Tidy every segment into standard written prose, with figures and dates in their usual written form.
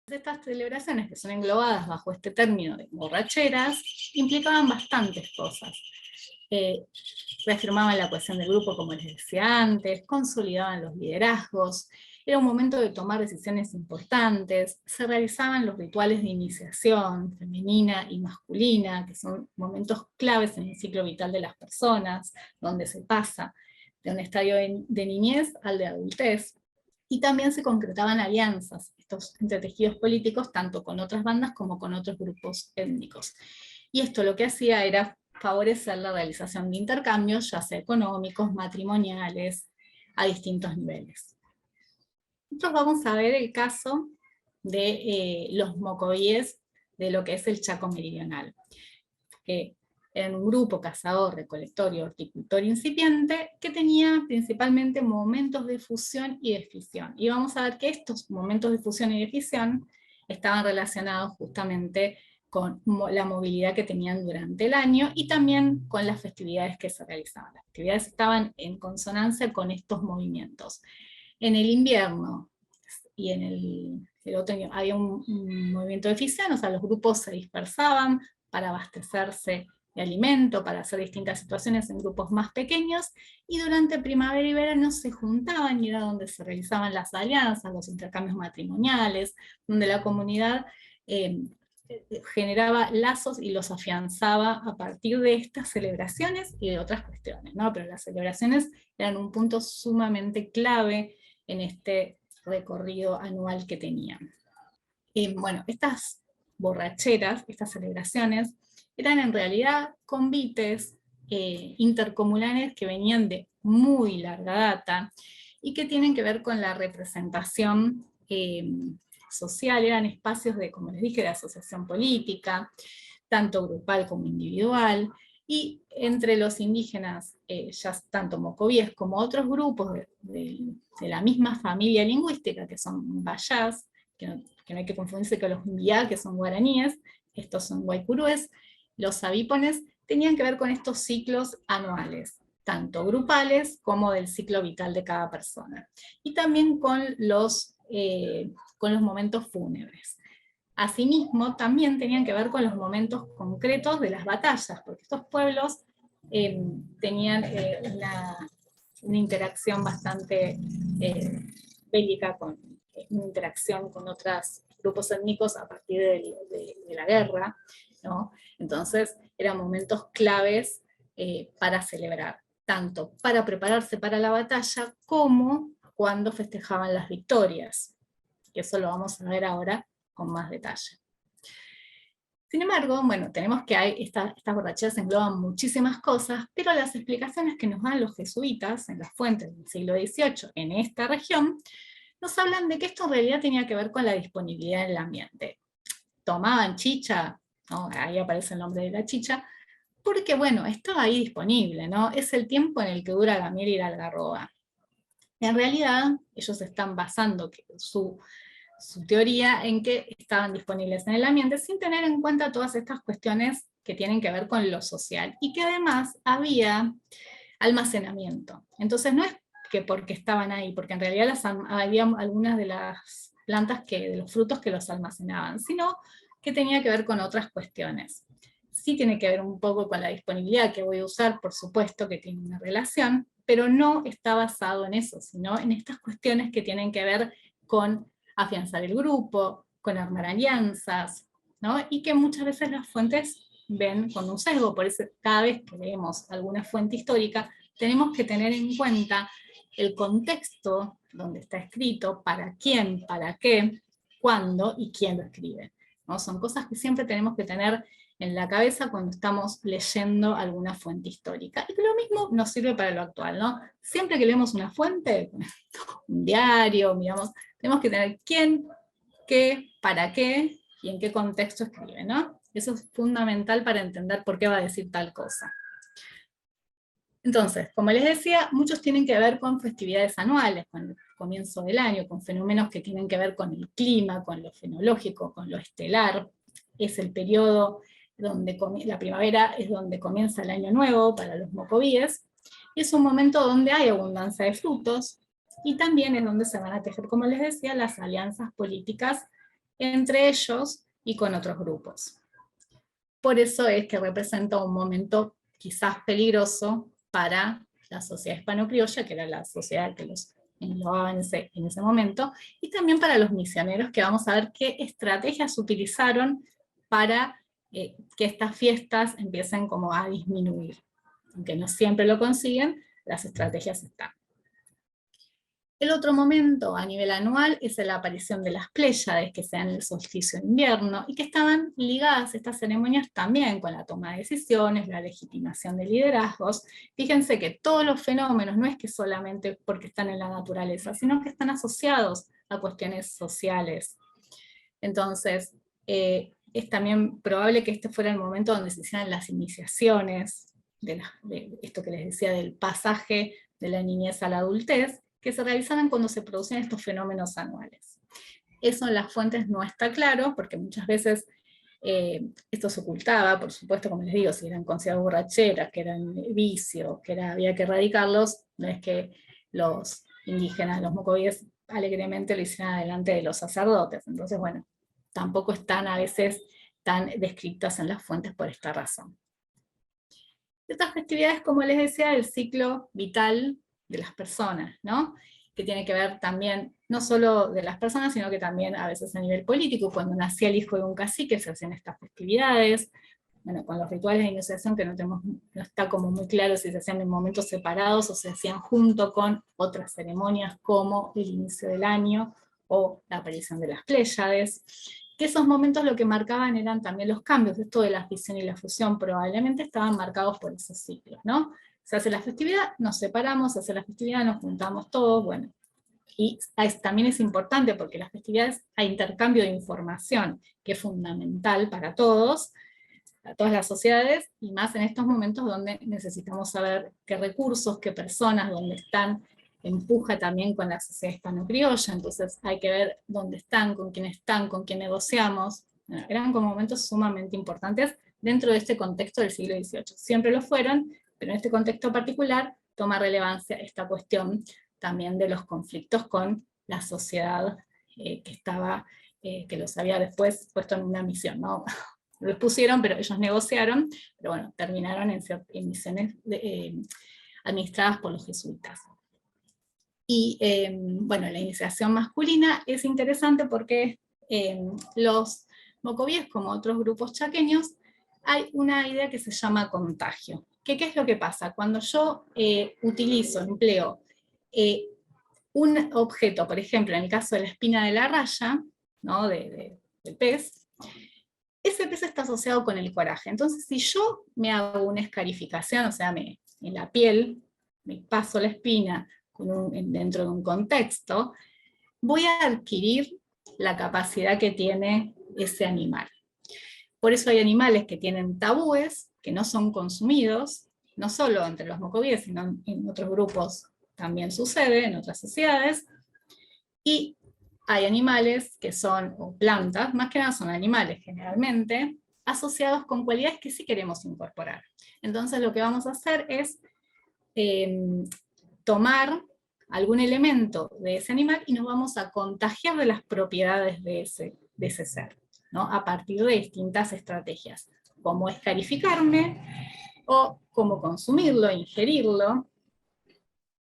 Estas celebraciones, que son englobadas bajo este término de borracheras, implicaban bastantes cosas. Reafirmaban la cohesión del grupo, como les decía antes, consolidaban los liderazgos, era un momento de tomar decisiones importantes, se realizaban los rituales de iniciación femenina y masculina, que son momentos claves en el ciclo vital de las personas, donde se pasa de un estadio de niñez al de adultez, y también se concretaban alianzas, estos entretejidos políticos, tanto con otras bandas como con otros grupos étnicos. Y esto lo que hacía era favorecer la realización de intercambios, ya sea económicos, matrimoniales, a distintos niveles. Nosotros vamos a ver el caso de los mocovíes de lo que es el Chaco Meridional, que eran un grupo cazador, recolector y horticultor incipiente que tenía principalmente momentos de fusión y de fisión. Y vamos a ver que estos momentos de fusión y de fisión estaban relacionados justamente con la movilidad que tenían durante el año y también con las festividades que se realizaban. Las festividades estaban en consonancia con estos movimientos. En el invierno y en el otoño había un movimiento de fisión, o sea, los grupos se dispersaban para abastecerse de alimento, para hacer distintas situaciones en grupos más pequeños, y durante primavera y verano se juntaban y era donde se realizaban las alianzas, los intercambios matrimoniales, donde la comunidad generaba lazos y los afianzaba a partir de estas celebraciones y de otras cuestiones, ¿no? Pero las celebraciones eran un punto sumamente clave en este recorrido anual que tenían. Bueno, estas borracheras, estas celebraciones, eran en realidad convites intercomunales que venían de muy larga data y que tienen que ver con la representación social, eran espacios de, como les dije, de asociación política, tanto grupal como individual, y entre los indígenas, ya tanto mocovíes como otros grupos de la misma familia lingüística, que son bayás, que no hay que confundirse con los mbiá, que son guaraníes, estos son guaycurúes, los avípones, tenían que ver con estos ciclos anuales, tanto grupales como del ciclo vital de cada persona, y también con los momentos fúnebres. Asimismo, también tenían que ver con los momentos concretos de las batallas, porque estos pueblos tenían una interacción bastante bélica, una interacción con otros grupos étnicos a partir de la guerra, ¿no? Entonces eran momentos claves para celebrar, tanto para prepararse para la batalla como cuando festejaban las victorias, que eso lo vamos a ver ahora con más detalle. Sin embargo, bueno, tenemos que estas borracheras engloban muchísimas cosas, pero las explicaciones que nos dan los jesuitas en las fuentes del siglo XVIII en esta región, nos hablan de que esto en realidad tenía que ver con la disponibilidad del ambiente. Tomaban chicha, ¿no? Ahí aparece el nombre de la chicha, porque bueno, estaba ahí disponible, ¿no? Es el tiempo en el que dura la miel y la algarroba. En realidad, ellos están basando su teoría en que estaban disponibles en el ambiente sin tener en cuenta todas estas cuestiones que tienen que ver con lo social y que además había almacenamiento. Entonces no es que porque estaban ahí, porque en realidad había algunas de las plantas, de los frutos que los almacenaban, sino que tenía que ver con otras cuestiones. Sí tiene que ver un poco con la disponibilidad que voy a usar, por supuesto que tiene una relación, pero no está basado en eso, sino en estas cuestiones que tienen que ver con afianzar el grupo, con armar alianzas, ¿no? Y que muchas veces las fuentes ven con un sesgo, por eso cada vez que leemos alguna fuente histórica, tenemos que tener en cuenta el contexto donde está escrito, para quién, para qué, cuándo y quién lo escribe, ¿no? Son cosas que siempre tenemos que tener en la cabeza cuando estamos leyendo alguna fuente histórica. Y que lo mismo nos sirve para lo actual, ¿no? Siempre que leemos una fuente, un diario, miramos, tenemos que tener quién, qué, para qué y en qué contexto escribe, ¿no? Eso es fundamental para entender por qué va a decir tal cosa. Entonces, como les decía, muchos tienen que ver con festividades anuales, con el comienzo del año, con fenómenos que tienen que ver con el clima, con lo fenológico, con lo estelar. Es el periodo donde la primavera es donde comienza el año nuevo para los mocovíes, y es un momento donde hay abundancia de frutos, y también es donde se van a tejer, como les decía, las alianzas políticas entre ellos y con otros grupos. Por eso es que representa un momento quizás peligroso para la sociedad hispano-criolla, que era la sociedad que los englobaba en ese momento, y también para los misioneros, que vamos a ver qué estrategias utilizaron para que estas fiestas empiecen como a disminuir. Aunque no siempre lo consiguen, las estrategias están. El otro momento a nivel anual es la aparición de las Pléyades, que se dan en el solsticio de invierno, y que estaban ligadas estas ceremonias también con la toma de decisiones, la legitimación de liderazgos. Fíjense que todos los fenómenos no es que solamente porque están en la naturaleza, sino que están asociados a cuestiones sociales. Entonces, es también probable que este fuera el momento donde se hicieran las iniciaciones, de esto que les decía del pasaje de la niñez a la adultez, que se realizaban cuando se producían estos fenómenos anuales. Eso en las fuentes no está claro, porque muchas veces esto se ocultaba, por supuesto, como les digo, si eran consideradas borracheras, que eran vicios, que había que erradicarlos, no es que los indígenas, los mocovíes, alegremente lo hicieran delante de los sacerdotes. Entonces, bueno, tampoco están a veces tan descritas en las fuentes por esta razón. Estas festividades, como les decía, el ciclo vital de las personas, ¿no? Que tiene que ver también, no solo de las personas, sino que también a veces a nivel político. Cuando nacía el hijo de un cacique se hacían estas festividades, bueno, con los rituales de iniciación que no está como muy claro si se hacían en momentos separados o se hacían junto con otras ceremonias como el inicio del año o la aparición de las Pléyades, que esos momentos lo que marcaban eran también los cambios, esto de la fisión y la fusión probablemente estaban marcados por esos ciclos, ¿no? Se hace la festividad, nos separamos, se hace la festividad, nos juntamos todos, bueno. Y también es importante porque las festividades hay intercambio de información, que es fundamental para todas las sociedades, y más en estos momentos donde necesitamos saber qué recursos, qué personas, dónde están, empuja también con la sociedad hispano-criolla, entonces hay que ver dónde están, con quién negociamos. Bueno, eran como momentos sumamente importantes dentro de este contexto del siglo XVIII. Siempre lo fueron, pero en este contexto particular toma relevancia esta cuestión también de los conflictos con la sociedad que estaba, que los había después puesto en una misión, ¿no? Los pusieron, pero ellos negociaron, pero bueno, terminaron en misiones administradas por los jesuitas. Y bueno, la iniciación masculina es interesante porque los mocovíes, como otros grupos chaqueños, hay una idea que se llama contagio. ¿Qué es lo que pasa? Cuando yo empleo un objeto, por ejemplo, en el caso de la espina de la raya, ¿no? del pez, ese pez está asociado con el coraje. Entonces, si yo me hago una escarificación, o sea, en la piel, me paso la espina dentro de un contexto, voy a adquirir la capacidad que tiene ese animal. Por eso hay animales que tienen tabúes, que no son consumidos, no solo entre los mocovíes, sino en otros grupos también sucede, en otras sociedades, y hay animales que son, o plantas, más que nada son animales generalmente, asociados con cualidades que sí queremos incorporar. Entonces lo que vamos a hacer es tomar algún elemento de ese animal y nos vamos a contagiar de las propiedades de ese ser, ¿no? A partir de distintas estrategias, como escarificarme, o cómo consumirlo, ingerirlo.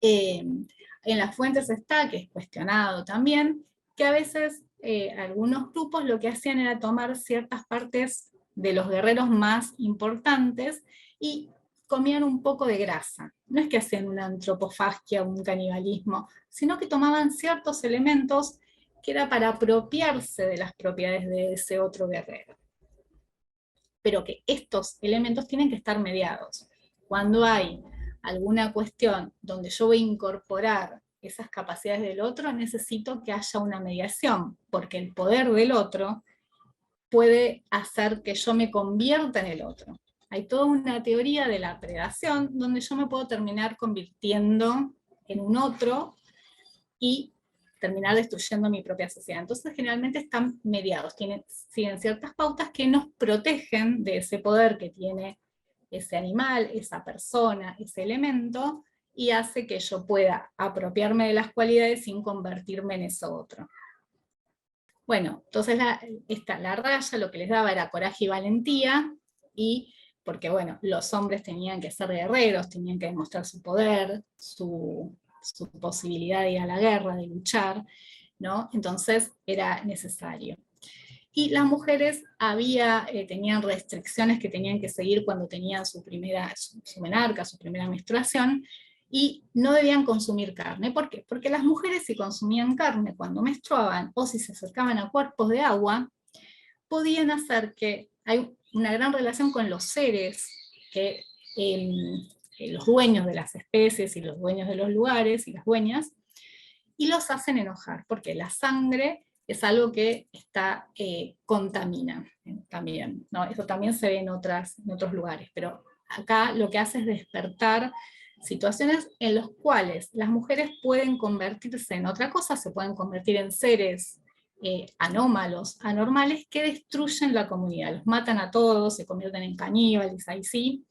En las fuentes está, que es cuestionado también, que a veces algunos grupos lo que hacían era tomar ciertas partes de los guerreros más importantes y comían un poco de grasa. No es que hacían una antropofagia, un canibalismo, sino que tomaban ciertos elementos que era para apropiarse de las propiedades de ese otro guerrero. Pero que estos elementos tienen que estar mediados. Cuando hay alguna cuestión donde yo voy a incorporar esas capacidades del otro, necesito que haya una mediación, porque el poder del otro puede hacer que yo me convierta en el otro. Hay toda una teoría de la predación donde yo me puedo terminar convirtiendo en un otro y terminar destruyendo mi propia sociedad. Entonces generalmente están mediados, siguen ciertas pautas que nos protegen de ese poder que tiene ese animal, esa persona, ese elemento, y hace que yo pueda apropiarme de las cualidades sin convertirme en eso otro. Bueno, entonces la raya lo que les daba era coraje y valentía, y porque bueno, los hombres tenían que ser guerreros, tenían que demostrar su poder, su posibilidad de ir a la guerra, de luchar, ¿no? Entonces era necesario. Y las mujeres tenían restricciones que tenían que seguir cuando tenían su menarca, su primera menstruación, y no debían consumir carne. ¿Por qué? Porque las mujeres, si consumían carne cuando menstruaban o si se acercaban a cuerpos de agua, podían hacer que hay una gran relación con los seres, que los dueños de las especies y los dueños de los lugares y las dueñas, y los hacen enojar, porque la sangre es algo que contamina también, ¿no? Eso también se ve en otros lugares, pero acá lo que hace es despertar situaciones en las cuales las mujeres pueden convertirse en otra cosa, se pueden convertir en seres anómalos, anormales, que destruyen la comunidad, los matan a todos, se convierten en caníbales, ahí sí,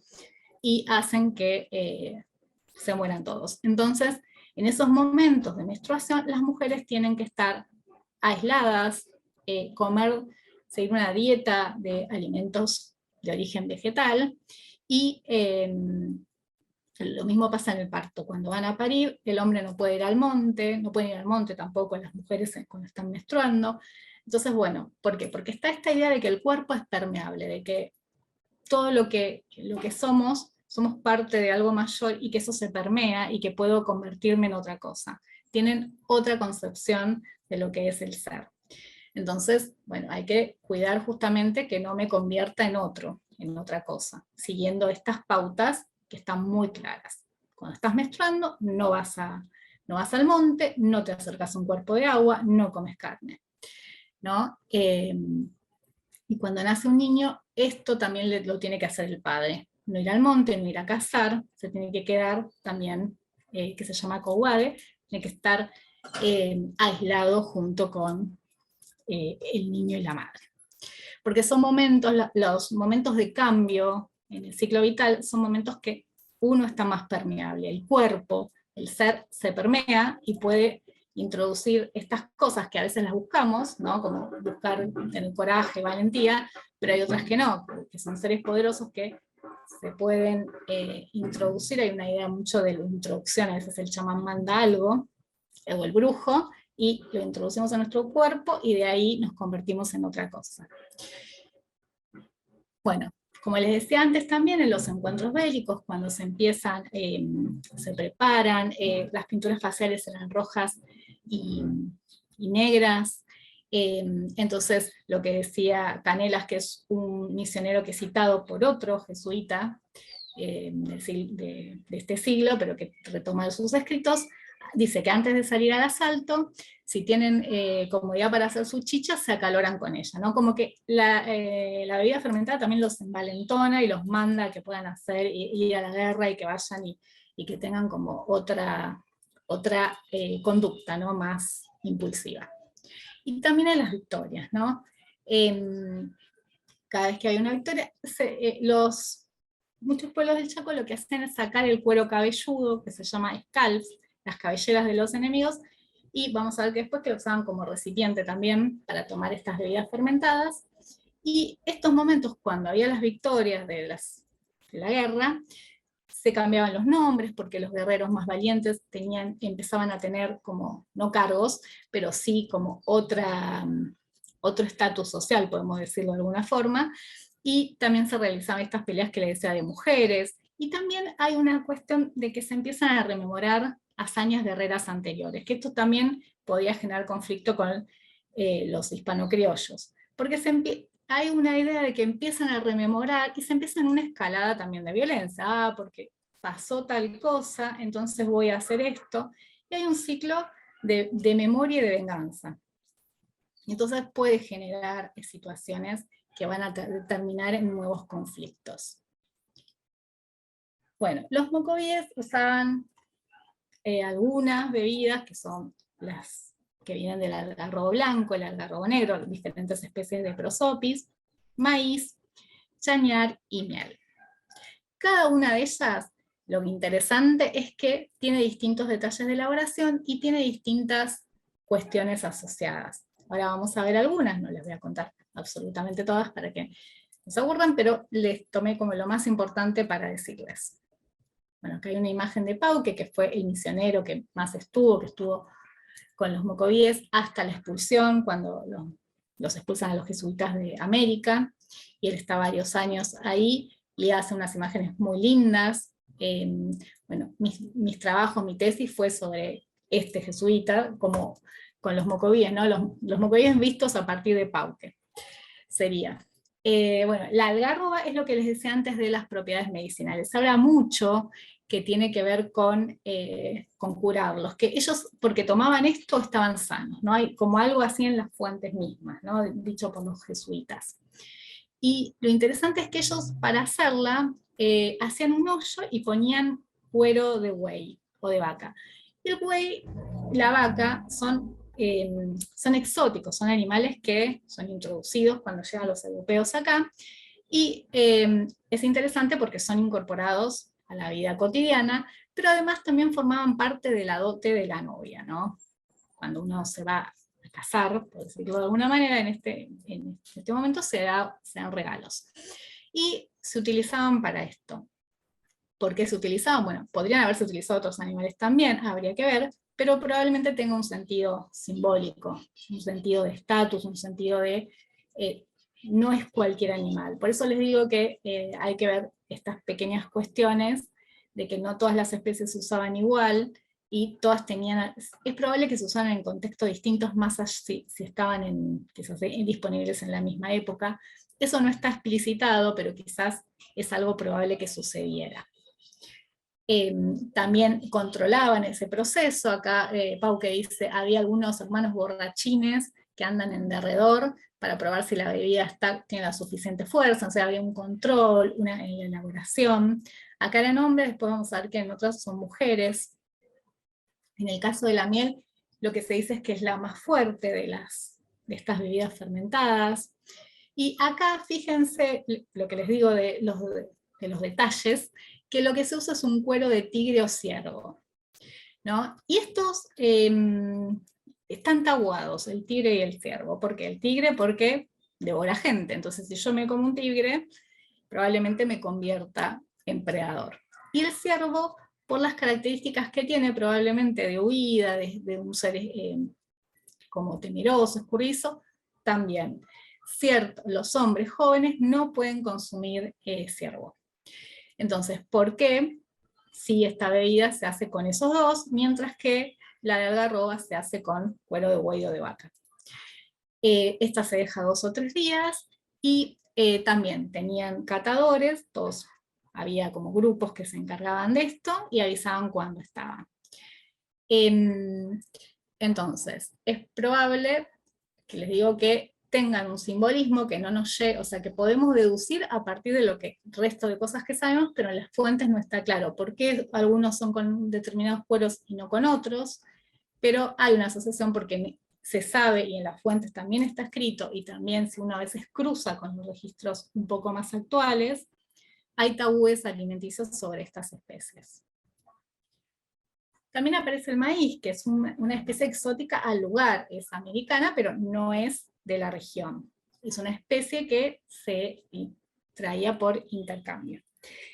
y hacen que se mueran todos. Entonces, en esos momentos de menstruación, las mujeres tienen que estar aisladas, seguir una dieta de alimentos de origen vegetal, y lo mismo pasa en el parto. Cuando van a parir, el hombre no puede ir al monte, no pueden ir al monte tampoco las mujeres cuando están menstruando. Entonces, bueno, ¿por qué? Porque está esta idea de que el cuerpo es permeable, de que todo lo que somos parte de algo mayor, y que eso se permea y que puedo convertirme en otra cosa. Tienen otra concepción de lo que es el ser. Entonces, bueno, hay que cuidar justamente que no me convierta en otra cosa, siguiendo estas pautas que están muy claras. Cuando estás menstruando, no vas al monte, no te acercas a un cuerpo de agua, no comes carne, ¿no? Y cuando nace un niño, esto también lo tiene que hacer el padre. No ir al monte, no ir a cazar, se tiene que quedar también, que se llama coguade, tiene que estar aislado junto con el niño y la madre. Porque son momentos, los momentos de cambio en el ciclo vital, son momentos que uno está más permeable, el cuerpo, el ser se permea y puede introducir estas cosas que a veces las buscamos, ¿no? Como buscar tener coraje, valentía, pero hay otras que no, que son seres poderosos que se pueden introducir. Hay una idea mucho de la introducción, a veces el chamán manda algo, o el brujo, y lo introducimos en nuestro cuerpo y de ahí nos convertimos en otra cosa. Bueno, como les decía antes también, en los encuentros bélicos, cuando se empiezan, se preparan, las pinturas faciales eran rojas y negras. Entonces, lo que decía Canelas, que es un misionero que es citado por otro jesuita de este siglo, pero que retoma sus escritos, dice que antes de salir al asalto, si tienen comodidad para hacer sus chichas, se acaloran con ella, ¿no? Como que la bebida fermentada también los envalentona y los manda a que puedan ir a la guerra y que vayan y que tengan como otra conducta, ¿no? Más impulsiva. Y también en las victorias, ¿no? Cada vez que hay una victoria, muchos pueblos del Chaco lo que hacen es sacar el cuero cabelludo, que se llama scalps, las cabelleras de los enemigos, y vamos a ver que después que lo usaban como recipiente también para tomar estas bebidas fermentadas. Y estos momentos, cuando había las victorias de la guerra, se cambiaban los nombres, porque los guerreros más valientes empezaban a tener como, no cargos, pero sí como otro estatus social, podemos decirlo de alguna forma, y también se realizaban estas peleas que les decía de mujeres, y también hay una cuestión de que se empiezan a rememorar hazañas guerreras anteriores, que esto también podía generar conflicto con los hispano-criollos, porque hay una idea de que empiezan a rememorar y se empieza en una escalada también de violencia, porque pasó tal cosa, entonces voy a hacer esto, y hay un ciclo de memoria y de venganza. Entonces puede generar situaciones que van a terminar en nuevos conflictos. Bueno, los mocovíes usaban algunas bebidas que son las que vienen del algarrobo blanco, el algarrobo negro, diferentes especies de prosopis, maíz, chañar y miel. Cada una de ellas, lo interesante es que tiene distintos detalles de elaboración y tiene distintas cuestiones asociadas. Ahora vamos a ver algunas, no les voy a contar absolutamente todas para que no se aburran, pero les tomé como lo más importante para decirles. Bueno, acá hay una imagen de Pauque, que fue el misionero que más estuvo, que estuvo con los mocovíes hasta la expulsión, cuando los expulsan a los jesuitas de América, y él está varios años ahí, y hace unas imágenes muy lindas. Bueno, mis trabajos, mi tesis fue sobre este jesuita, como con los mocovíes, ¿no? Los mocovíes vistos a partir de Pauque. Sería. Bueno, la algarroba es lo que les decía antes de las propiedades medicinales. Se habla mucho que tiene que ver con curarlos, que ellos, porque tomaban esto, estaban sanos, ¿no? Hay como algo así en las fuentes mismas, ¿no? Dicho por los jesuitas. Y lo interesante es que ellos, para hacerla, hacían un hoyo y ponían cuero de buey o de vaca. Y el buey, la vaca, son exóticos, son animales que son introducidos cuando llegan los europeos acá, y es interesante porque son incorporados a la vida cotidiana, pero además también formaban parte de la dote de la novia, ¿no? Cuando uno se va a casar, por decirlo de alguna manera, en este momento se dan regalos. Y se utilizaban para esto. ¿Por qué se utilizaban? Bueno, podrían haberse utilizado otros animales también, habría que ver, pero probablemente tenga un sentido simbólico, un sentido de estatus, un sentido de... no es cualquier animal. Por eso les digo que hay que ver estas pequeñas cuestiones de que no todas las especies se usaban igual, y todas tenían... Es probable que se usaran en contextos distintos, más allá si estaban quizás disponibles en la misma época. Eso no está explicitado, pero quizás es algo probable que sucediera. También controlaban ese proceso. Acá Pauque dice, había algunos hermanos borrachines que andan en derredor para probar si la bebida tiene la suficiente fuerza, o sea, había un control en la elaboración. Acá eran hombres, después vamos a ver que en otras son mujeres. En el caso de la miel, lo que se dice es que es la más fuerte de estas bebidas fermentadas. Y acá fíjense lo que les digo de los detalles, que lo que se usa es un cuero de tigre o ciervo, ¿no? Y estos están taguados, el tigre y el ciervo. ¿Por qué? El tigre porque devora gente, entonces si yo me como un tigre, probablemente me convierta en predador. Y el ciervo, por las características que tiene, probablemente de huida, de un ser como temeroso, escurridizo, también. Cierto, los hombres jóvenes no pueden consumir ciervo. Entonces, ¿por qué si esta bebida se hace con esos dos, mientras que la de algarroba se hace con cuero de buey o de vaca? Esta se deja 2 o 3 días, y también tenían catadores, había como grupos que se encargaban de esto, y avisaban cuándo estaban. Entonces, es probable que les digo que tengan un simbolismo que no nos llegue, o sea, que podemos deducir a partir de lo que resto de cosas que sabemos, pero en las fuentes no está claro por qué algunos son con determinados cueros y no con otros, pero hay una asociación porque se sabe, y en las fuentes también está escrito, y también si uno a veces cruza con los registros un poco más actuales, hay tabúes alimenticios sobre estas especies. También aparece el maíz, que es una especie exótica al lugar, es americana, pero no es de la región. Es una especie que se traía por intercambio.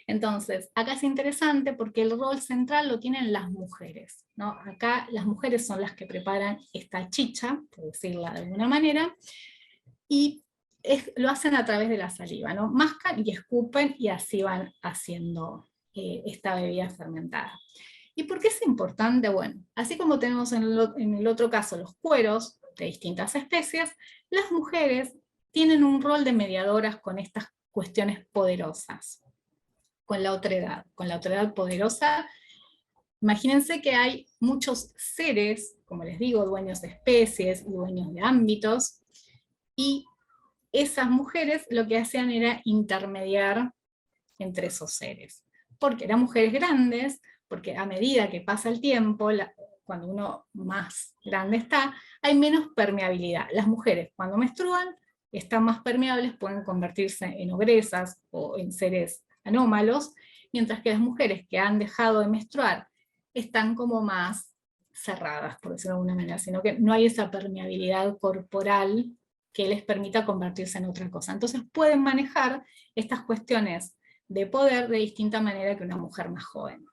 Entonces, acá es interesante porque el rol central lo tienen las mujeres, ¿no? Acá las mujeres son las que preparan esta chicha, por decirla de alguna manera, y lo hacen a través de la saliva, ¿no? Mascan y escupen, y así van haciendo esta bebida fermentada. ¿Y por qué es importante? Bueno, así como tenemos en el otro caso los cueros de distintas especies, las mujeres tienen un rol de mediadoras con estas cuestiones poderosas, con la otredad poderosa. Imagínense que hay muchos seres, como les digo, dueños de especies y dueños de ámbitos, y esas mujeres lo que hacían era intermediar entre esos seres, porque eran mujeres grandes, porque a medida que pasa el tiempo, cuando uno más grande está, hay menos permeabilidad. Las mujeres cuando menstruan están más permeables, pueden convertirse en obresas o en seres anómalos, mientras que las mujeres que han dejado de menstruar están como más cerradas, por decirlo de alguna manera, sino que no hay esa permeabilidad corporal que les permita convertirse en otra cosa. Entonces pueden manejar estas cuestiones de poder de distinta manera que una mujer más joven.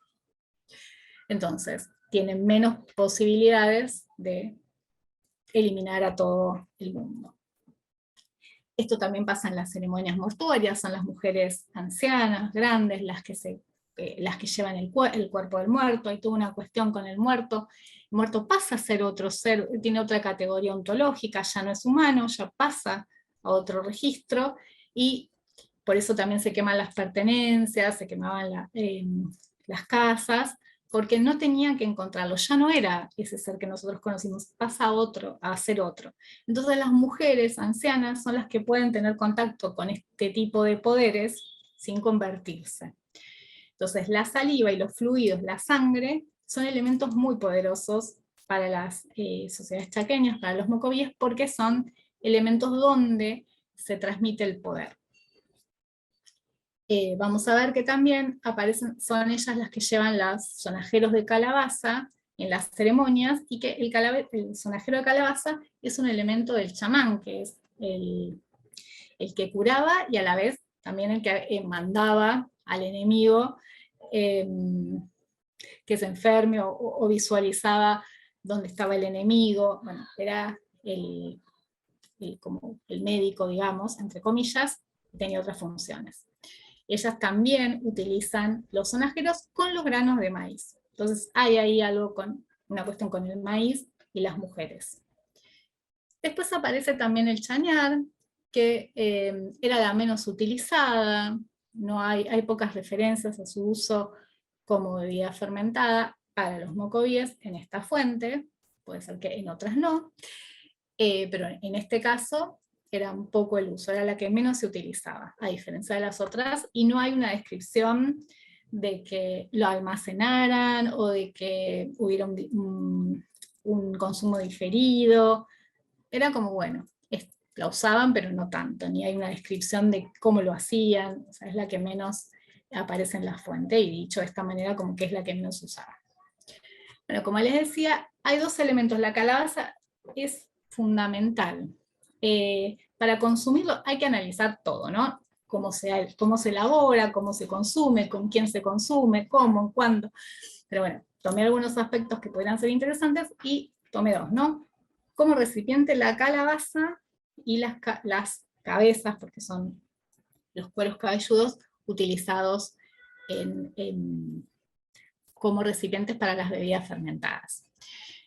Entonces, tienen menos posibilidades de eliminar a todo el mundo. Esto también pasa en las ceremonias mortuorias, son las mujeres ancianas, grandes, las que llevan el cuerpo del muerto. Hay toda una cuestión con el muerto pasa a ser otro ser, tiene otra categoría ontológica, ya no es humano, ya pasa a otro registro, y por eso también se queman las pertenencias, se quemaban las casas, porque no tenían que encontrarlo, ya no era ese ser que nosotros conocimos, pasa a ser otro. Entonces las mujeres ancianas son las que pueden tener contacto con este tipo de poderes sin convertirse. Entonces la saliva y los fluidos, la sangre, son elementos muy poderosos para las sociedades chaqueñas, para los mocovíes, porque son elementos donde se transmite el poder. Vamos a ver que también son ellas las que llevan los sonajeros de calabaza en las ceremonias, y que el sonajero de calabaza es un elemento del chamán, que es el que curaba y a la vez también el que mandaba al enemigo que se enferme o visualizaba dónde estaba el enemigo. Bueno, era como el médico, digamos, entre comillas, tenía otras funciones. Ellas también utilizan los sonajeros con los granos de maíz. Entonces hay ahí una cuestión con el maíz y las mujeres. Después aparece también el chañar, que era la menos utilizada, hay pocas referencias a su uso como bebida fermentada para los mocovíes en esta fuente, puede ser que en otras no, pero en este caso era un poco el uso, era la que menos se utilizaba, a diferencia de las otras, y no hay una descripción de que lo almacenaran o de que hubiera un consumo diferido. Era como, bueno, la usaban, pero no tanto, ni hay una descripción de cómo lo hacían, o sea, es la que menos aparece en la fuente, y dicho de esta manera como que es la que menos usaba. Bueno, como les decía, hay dos elementos. La calabaza es fundamental. Para consumirlo hay que analizar todo, ¿no? Cómo se elabora, cómo se consume, con quién se consume, cómo, cuándo. Pero bueno, tomé algunos aspectos que podrían ser interesantes y tomé dos, ¿no? Como recipiente la calabaza y las cabezas, porque son los cueros cabelludos utilizados como recipientes para las bebidas fermentadas.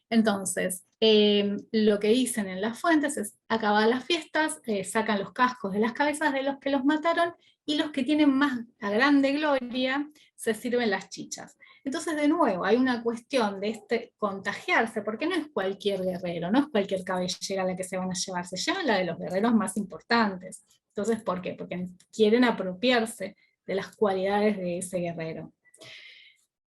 Entonces, lo que dicen en las fuentes es, acabadas las fiestas, sacan los cascos de las cabezas de los que los mataron, y los que tienen más a grande gloria, se sirven las chichas. Entonces, de nuevo, hay una cuestión de contagiarse, porque no es cualquier guerrero, no es cualquier cabellera la que se van a llevar, se llevan la de los guerreros más importantes. Entonces, ¿por qué? Porque quieren apropiarse de las cualidades de ese guerrero.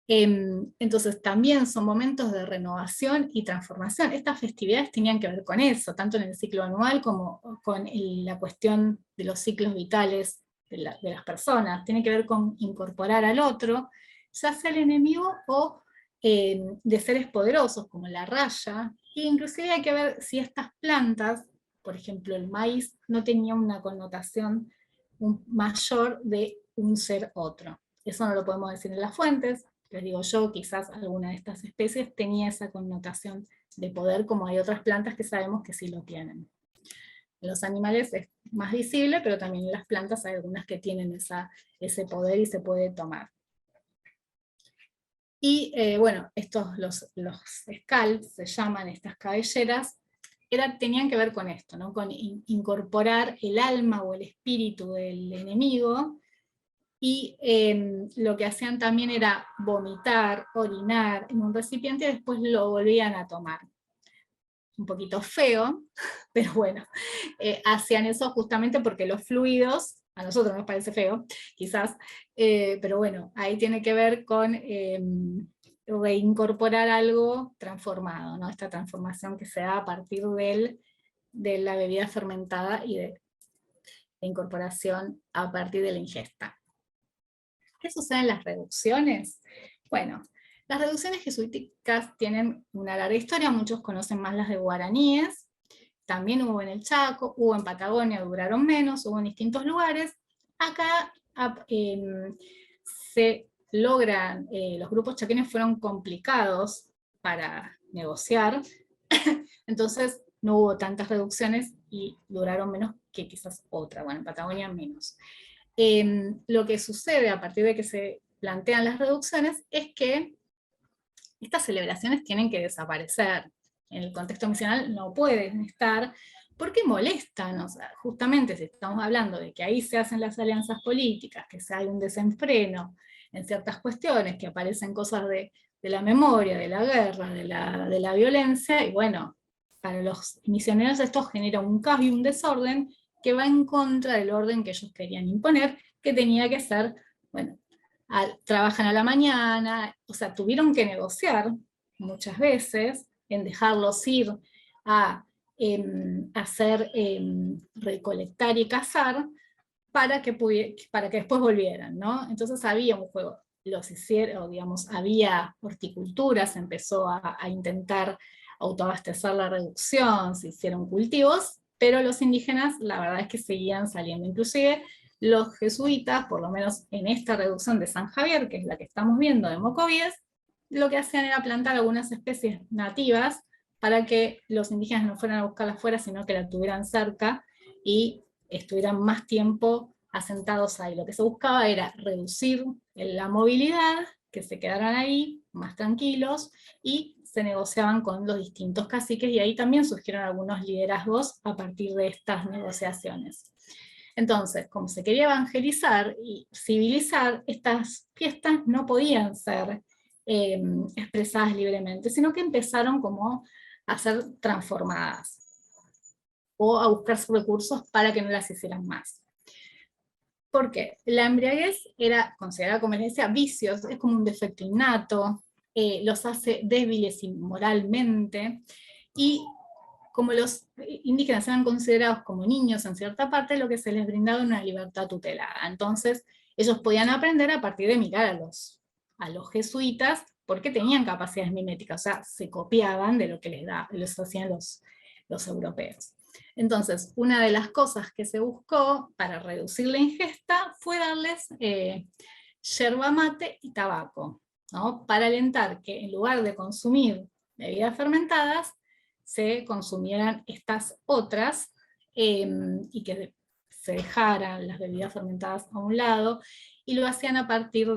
Entonces también son momentos de renovación y transformación. Estas festividades tenían que ver con eso, tanto en el ciclo anual como con la cuestión de los ciclos vitales de las personas. Tiene que ver con incorporar al otro, ya sea el enemigo o de seres poderosos como la raya. E inclusive hay que ver si estas plantas, por ejemplo el maíz, no tenía una connotación mayor de un ser otro. Eso no lo podemos decir en las fuentes. Les digo yo, quizás alguna de estas especies tenía esa connotación de poder, como hay otras plantas que sabemos que sí lo tienen. En los animales es más visible, pero también en las plantas hay algunas que tienen ese poder y se puede tomar. Y bueno, los scalps se llaman, estas cabelleras, tenían que ver con esto, ¿no? Con incorporar el alma o el espíritu del enemigo, y lo que hacían también era vomitar, orinar en un recipiente y después lo volvían a tomar. Un poquito feo, pero bueno, hacían eso justamente porque los fluidos, a nosotros nos parece feo, quizás, pero bueno, ahí tiene que ver con reincorporar algo transformado, ¿no? Esta transformación que se da a partir de la bebida fermentada y de la incorporación a partir de la ingesta. ¿Qué sucede en las reducciones? Bueno, Las reducciones jesuíticas tienen una larga historia, muchos conocen más las de guaraníes, también hubo en el Chaco, hubo en Patagonia, duraron menos, hubo en distintos lugares. Acá se logran, los grupos chaqueños fueron complicados para negociar, entonces no hubo tantas reducciones y duraron menos que quizás otra, bueno, en Patagonia menos. Lo que sucede a partir de que se plantean las reducciones es que estas celebraciones tienen que desaparecer. En el contexto misional no pueden estar porque molestan. O sea, justamente si estamos hablando de que ahí se hacen las alianzas políticas, que hay un desenfreno en ciertas cuestiones, que aparecen cosas de la memoria, de la guerra, de la violencia, y bueno, para los misioneros esto genera un caos y un desorden que va en contra del orden que ellos querían imponer, que tenía que ser, bueno, trabajan a la mañana, o sea, tuvieron que negociar muchas veces en dejarlos ir a hacer recolectar y cazar para que después volvieran, ¿no? Entonces había un juego, los hicieron, digamos, había horticultura, se empezó a intentar autoabastecer la reducción, se hicieron cultivos, pero los indígenas la verdad es que seguían saliendo, inclusive los jesuitas, por lo menos en esta reducción de San Javier, que es la que estamos viendo de Mocovíes, lo que hacían era plantar algunas especies nativas para que los indígenas no fueran a buscarla afuera, sino que la tuvieran cerca y estuvieran más tiempo asentados ahí. Lo que se buscaba era reducir la movilidad, que se quedaran ahí más tranquilos, y se negociaban con los distintos caciques, y ahí también surgieron algunos liderazgos a partir de estas negociaciones. Entonces, como se quería evangelizar y civilizar, estas fiestas no podían ser expresadas libremente, sino que empezaron como a ser transformadas o a buscar sus recursos para que no las hicieran más. ¿Por qué? La embriaguez era considerada, como les decía, vicios, es como un defecto innato, los hace débiles moralmente, y como los indígenas eran considerados como niños en cierta parte, lo que se les brindaba una libertad tutelada. Entonces, ellos podían aprender a partir de mirar a los jesuitas, porque tenían capacidades miméticas, o sea, se copiaban de lo que les hacían los europeos. Entonces, una de las cosas que se buscó para reducir la ingesta fue darles yerba mate y tabaco, ¿no? Para alentar que en lugar de consumir bebidas fermentadas, se consumieran estas otras y que se dejaran las bebidas fermentadas a un lado, y lo hacían a partir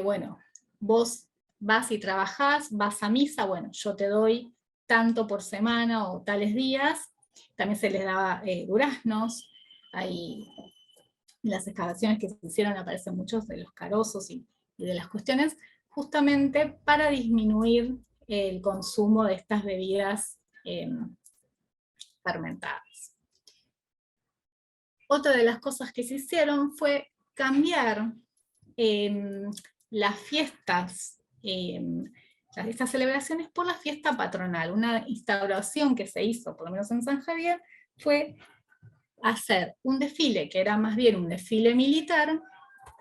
bueno, vos vas y trabajás, vas a misa, bueno, yo te doy tanto por semana o tales días. También se les daba duraznos. Ahí en las excavaciones que se hicieron aparecen muchos de los carozos y de las cuestiones, justamente para disminuir el consumo de estas bebidas fermentadas. Otra de las cosas que se hicieron fue cambiar las fiestas, estas celebraciones, por la fiesta patronal. Una instauración que se hizo, por lo menos en San Javier, fue hacer un desfile que era más bien un desfile militar.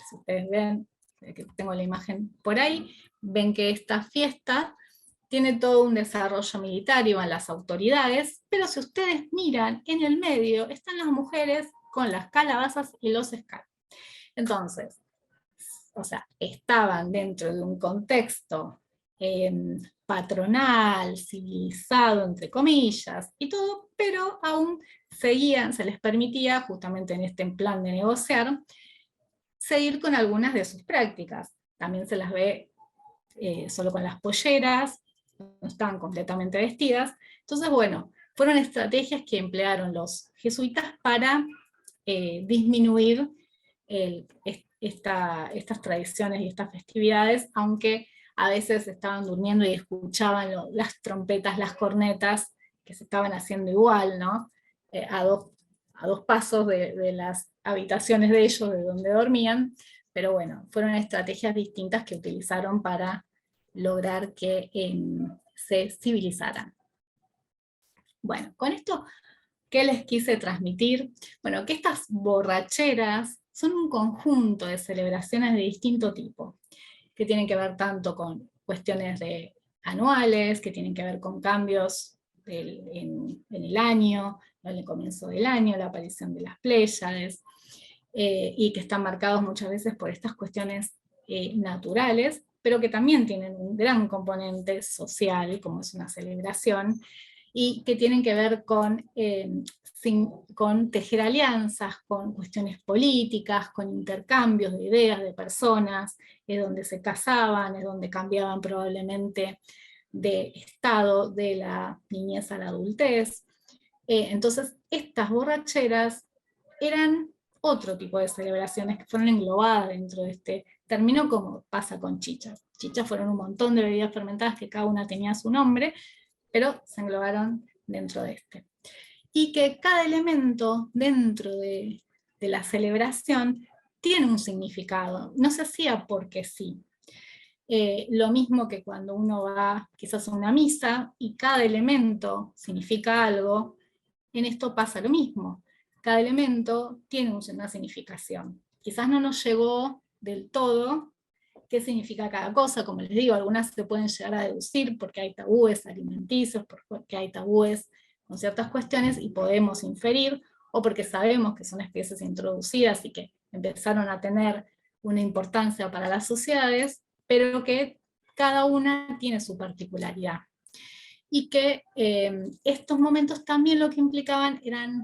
Si ustedes ven, que tengo la imagen por ahí, ven que esta fiesta tiene todo un desarrollo militar y van las autoridades, pero si ustedes miran, en el medio están las mujeres con las calabazas y los escalos. Entonces, o sea, estaban dentro de un contexto patronal, civilizado, entre comillas, y todo, pero aún seguían, se les permitía, justamente en este plan de negociar, seguir con algunas de sus prácticas. También se las ve solo con las polleras, no estaban completamente vestidas. Entonces, bueno, fueron estrategias que emplearon los jesuitas para disminuir estas tradiciones y estas festividades, aunque a veces estaban durmiendo y escuchaban las trompetas, las cornetas, que se estaban haciendo igual, ¿no? A dos pasos de las habitaciones de ellos, de donde dormían, pero bueno, fueron estrategias distintas que utilizaron para lograr que se civilizaran. Bueno, con esto, ¿qué les quise transmitir? Bueno, que estas borracheras son un conjunto de celebraciones de distinto tipo. que tienen que ver tanto con cuestiones anuales, que tienen que ver con cambios en el año, en el comienzo del año, la aparición de las Pléyades, y que están marcados muchas veces por estas cuestiones naturales, pero que también tienen un gran componente social, como es una celebración, y que tienen que ver con tejer alianzas, con cuestiones políticas, con intercambios de ideas de personas, es donde se casaban, es donde cambiaban probablemente de estado de la niñez a la adultez. Entonces, estas borracheras eran otro tipo de celebraciones que fueron englobadas dentro de este término, como pasa con chichas. Chichas fueron un montón de bebidas fermentadas que cada una tenía su nombre, pero se englobaron dentro de este. Y que cada elemento dentro de la celebración tiene un significado, no se hacía porque sí. Lo mismo que cuando uno va quizás a una misa y cada elemento significa algo, en esto pasa lo mismo. Cada elemento tiene una significación. Quizás no nos llegó del todo qué significa cada cosa, como les digo, algunas se pueden llegar a deducir porque hay tabúes alimenticios, porque hay tabúes con ciertas cuestiones y podemos inferir, o porque sabemos que son especies introducidas y que empezaron a tener una importancia para las sociedades, pero que cada una tiene su particularidad. Y que estos momentos también lo que implicaban eran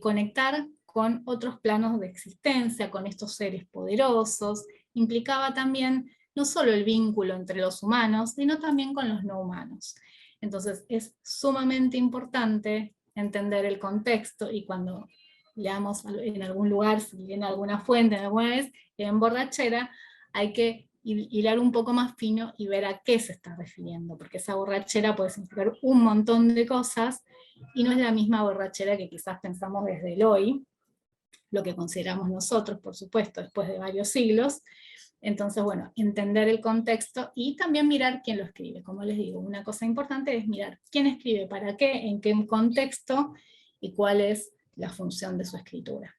conectar con otros planos de existencia, con estos seres poderosos, implicaba también no solo el vínculo entre los humanos, sino también con los no humanos. Entonces es sumamente importante entender el contexto, y cuando leamos en algún lugar, si en alguna fuente, alguna vez, en borrachera, hay que hilar un poco más fino y ver a qué se está refiriendo, porque esa borrachera puede significar un montón de cosas, y no es la misma borrachera que quizás pensamos desde el hoy, lo que consideramos nosotros, por supuesto, después de varios siglos. Entonces, bueno, entender el contexto y también mirar quién lo escribe. Como les digo, una cosa importante es mirar quién escribe, para qué, en qué contexto y cuál es la función de su escritura.